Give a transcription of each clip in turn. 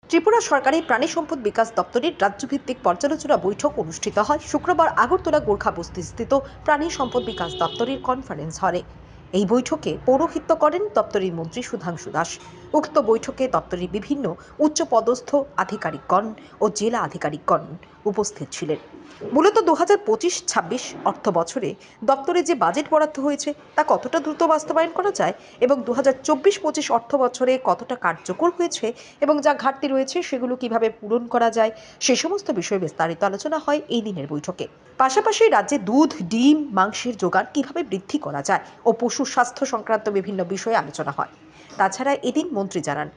ত্রিপুরা সরকারের প্রাণী সম্পদ বিকাশ দপ্তরের রাজ্যভিত্তিক পর্যালোচনা বৈঠক অনুষ্ঠিত হয় শুক্রবার আগরতলা গোর্খা বস্তিস্থিত প্রাণী সম্পদ বিকাশ দপ্তরের কনফারেন্স হলে। এই বৈঠকে পৌরোহিত্য করেন দপ্তরের মন্ত্রী সুধাংশু দাস। উক্ত বৈঠকে দপ্তরের বিভিন্ন উচ্চপদস্থ আধিকারিকগণ ও জেলা আধিকারিকগণ উপস্থিত ছিলেন। মূলত 2025-26 অর্থ বছরে দপ্তরে যে বাজেট বরাদ্দ হয়েছে তা কতটা দ্রুত বাস্তবায়ন করা যায় এবং 2024-25 অর্থ বছরে কতটা কার্যকর হয়েছে এবং যা ঘাটতি রয়েছে সেগুলো কিভাবে পূরণ করা যায় সে সমস্ত বিষয়ে বিস্তারিত আলোচনা হয় এই দিনের বৈঠকে। পাশাপাশি রাজ্যে দুধ, ডিম, মাংসের যোগান কিভাবে বৃদ্ধি করা যায় ও পশু স্বাস্থ্য সংক্রান্ত বিভিন্ন বিষয়ে আলোচনা হয়। তাছাড়া এদিন মন্ত্রী জানান,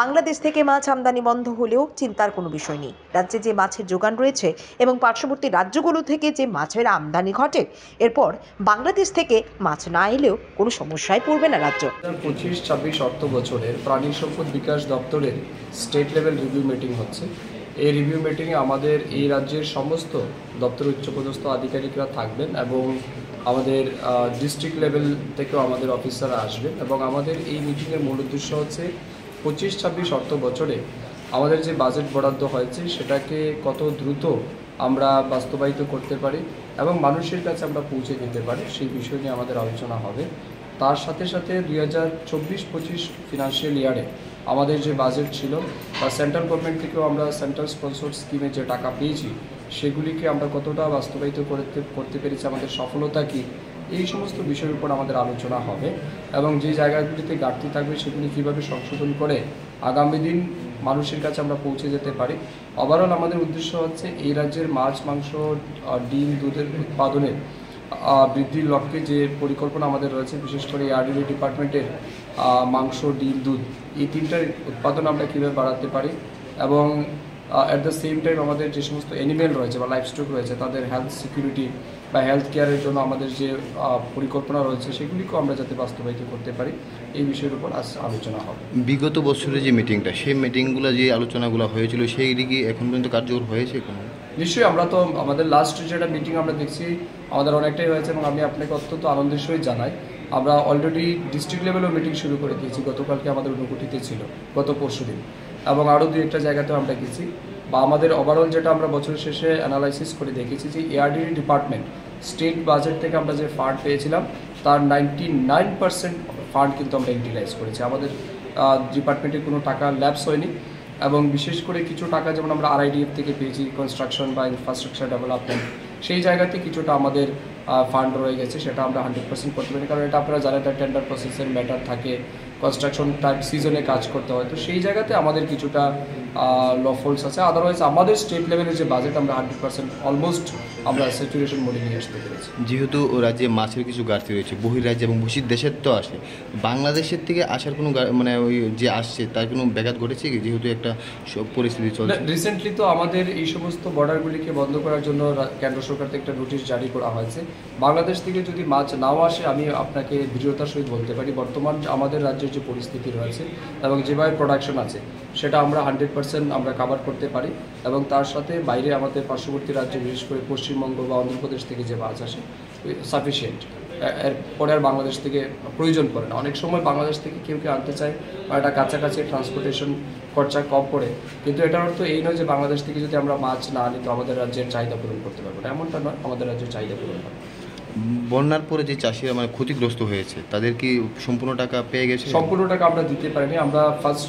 বাংলাদেশ থেকে মাছ আমদানি বন্ধ হলেও চিন্তার কোনো বিষয় নেই। রাজ্যে যে মাছের যোগান রয়েছে এবং পার্শ্ববর্তী রাজ্যগুলো থেকে যে মাছের আমদানি ঘটে, এরপর বাংলাদেশ থেকে মাছ না এলেও কোনো সমস্যায় পড়বে না রাজ্য। 2025-26 অর্থ বছরের প্রাণী সম্পদ বিকাশ দপ্তরের স্টেট লেভেল রিভিউ মিটিং হচ্ছে। এই রিভিউ মিটিংয়ে আমাদের এই রাজ্যের সমস্ত দপ্তরের উচ্চপদস্থ আধিকারিকরা থাকবেন এবং আমাদের ডিস্ট্রিক্ট লেভেল থেকেও আমাদের অফিসাররা আসবেন এবং আমাদের এই মিটিংয়ের মূল উদ্দেশ্য হচ্ছে 25-26 অর্থ বছরে আমাদের যে বাজেট বরাদ্দ হয়েছে সেটাকে কত দ্রুত আমরা বাস্তবায়িত করতে পারি এবং মানুষের কাছে আমরা পৌঁছে দিতে পারি সেই বিষয় নিয়ে আমাদের আলোচনা হবে। তার সাথে সাথে 2024-25 ফিনান্সিয়াল ইয়ারে আমাদের যে বাজেট ছিল বা সেন্ট্রাল গভর্নমেন্ট থেকেও আমরা সেন্ট্রাল স্পন্সর স্কিমে যে টাকা পেয়েছি সেগুলিকে আমরা কতটা বাস্তবায়িত করতে পেরেছি, আমাদের সফলতা কী, এই সমস্ত বিষয়ের উপর আমাদের আলোচনা হবে এবং যে জায়গাগুলিতে ঘাটতি থাকবে সেগুলি কীভাবে সংশোধন করে আগামী দিন মানুষের কাছে আমরা পৌঁছে যেতে পারি। ওভারঅল আমাদের উদ্দেশ্য হচ্ছে এই রাজ্যের মাছ, মাংস, ডিম, দুধের উৎপাদনের বৃদ্ধির লক্ষ্যে যে পরিকল্পনা আমাদের রয়েছে, বিশেষ করে আরডিডি ডিপার্টমেন্টের মাংস, ডিম, দুধ এই তিনটার উৎপাদন আমরা কীভাবে বাড়াতে পারি এবং অ্যাট দ্য সেম টাইম আমাদের যে সমস্ত অ্যানিমেল রয়েছে বা লাইভস্টক রয়েছে তাদের হেলথ সিকিউরিটি বা হেলথ কেয়ারের জন্য আমাদের যে পরিকল্পনা রয়েছে সেগুলিকেও আমরা যাতে বাস্তবায়িত করতে পারি এই বিষয়ের উপর আজ আলোচনা হবে। বিগত বছরের যে মিটিংটা, সেই মিটিংগুলো যে আলোচনাগুলো হয়েছিল সেইগুলি কি এখন পর্যন্ত কার্যকর হয়েছে? কোনো নিশ্চয়ই, আমরা তো আমাদের লাস্ট যেটা মিটিং আমরা দেখছি আমাদের অনেকটাই হয়েছে এবং আমি আপনাকে অত্যন্ত আনন্দের সহিত জানাই আমরা অলরেডি ডিস্ট্রিক্ট লেভেলেও মিটিং শুরু করে দিয়েছি। গতকালকে আমাদের ঊনকোটিতে ছিল, গত পরশুদিন, এবং আরও দুই একটা জায়গাতেও আমরা গেছি। বা আমাদের ওভারঅল যেটা আমরা বছরের শেষে অ্যানালাইসিস করে দেখেছি যে এআরডিডি ডিপার্টমেন্ট স্টেট বাজেট থেকে আমরা যে ফান্ড পেয়েছিলাম তার 99% ফান্ড কিন্তু আমরা ইউটিলাইজ করেছি। আমাদের ডিপার্টমেন্টের কোনো টাকা ল্যাপস হয়নি এবং বিশেষ করে কিছু টাকা যেমন আমরা আরআইডিএফ থেকে পেয়েছি, কনস্ট্রাকশন বা ইনফ্রাস্ট্রাকচার ডেভেলপমেন্ট, সেই জায়গাতে কিছুটা আমাদের ফান্ড রয়ে গেছে, সেটা আমরা 100% করতে পারি। কারণ এটা আপনারা জানেন তার টেন্ডার প্রসেসের ম্যাটার থাকে, কনস্ট্রাকশন টাইপ সিজনে কাজ করতে হয়, তো সেই জায়গাতে আমাদের কিছুটা লফলস আছে। আদারওয়াইজ আমাদের স্টেট লেভেলের যে বাজেট আমরা 100% অলমোস্ট আমরা স্যাচুরেশন মোডে নিয়ে আসতে পেরেছি। যেহেতু রাজ্যে মাছের কিছু ঘাটতি রয়েছে, বহির্রাজ্য এবং দেশের তো আসে, বাংলাদেশের থেকে আসার কোনো মানে ওই যে আসছে তার কোনো ব্যাঘাত ঘটেছে কি? যেহেতু একটা পরিস্থিতি চলছে রিসেন্টলি, তো আমাদের এই সমস্ত বর্ডারগুলিকে বন্ধ করার জন্য কেন্দ্র সরকার থেকে একটা নোটিশ জারি করা হয়েছে। বাংলাদেশ থেকে যদি মাছ নাও আসে, আমি আপনাকে দৃঢ়তার সহিত বলতে পারি বর্তমান আমাদের রাজ্যের যে পরিস্থিতি রয়েছে এবং যেভাবে প্রোডাকশন আছে সেটা আমরা 100% আমরা কাভার করতে পারি এবং তার সাথে বাইরে আমাদের পার্শ্ববর্তী রাজ্যে বিশেষ করে পশ্চিমবঙ্গ বা অন্ধ্রপ্রদেশ থেকে যে মাছ আসে সাফিসিয়েন্ট, এরপরে আর বাংলাদেশ থেকে প্রয়োজন পড়ে না। অনেক সময় বাংলাদেশ থেকে কেউ আনতে চায় বা এটা কাছাকাছি ট্রান্সপোর্টেশন খরচা কম পড়ে, কিন্তু এটার অর্থ এই নয় যে বাংলাদেশ থেকে যদি আমরা মাছ না আনি তো আমাদের রাজ্যের চাহিদা পূরণ করতে পারবো না, এমনটা নয়, আমাদের রাজ্যের চাহিদা পূরণ হবে। বন্যার পরে যে চাষিরা মানে ক্ষতিগ্রস্ত হয়েছে তাদের কি সম্পূর্ণ টাকা পেয়ে গেছে? সম্পূর্ণ টাকা আমরা দিতে পারিনি। আমরা ফার্স্ট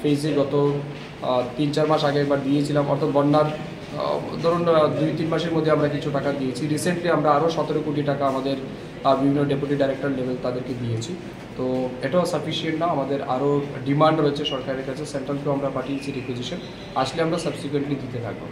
ফেজে গত 3-4 মাস আগে একবার দিয়েছিলাম, অর্থাৎ বন্যার ধরুন 2-3 মাসের মধ্যে আমরা কিছু টাকা দিয়েছি। রিসেন্টলি আমরা আরও 17 কোটি টাকা আমাদের বিভিন্ন ডেপুটি ডাইরেক্টর লেভেল তাদেরকে দিয়েছি। তো এটাও সাফিসিয়েন্ট না, আমাদের আরও ডিমান্ড রয়েছে সরকারের কাছে, সেন্ট্রালকেও আমরা পাঠিয়েছি রিকুইজিশন, আসলে আমরা সাবসিকুয়েন্টলি দিতে থাকবো।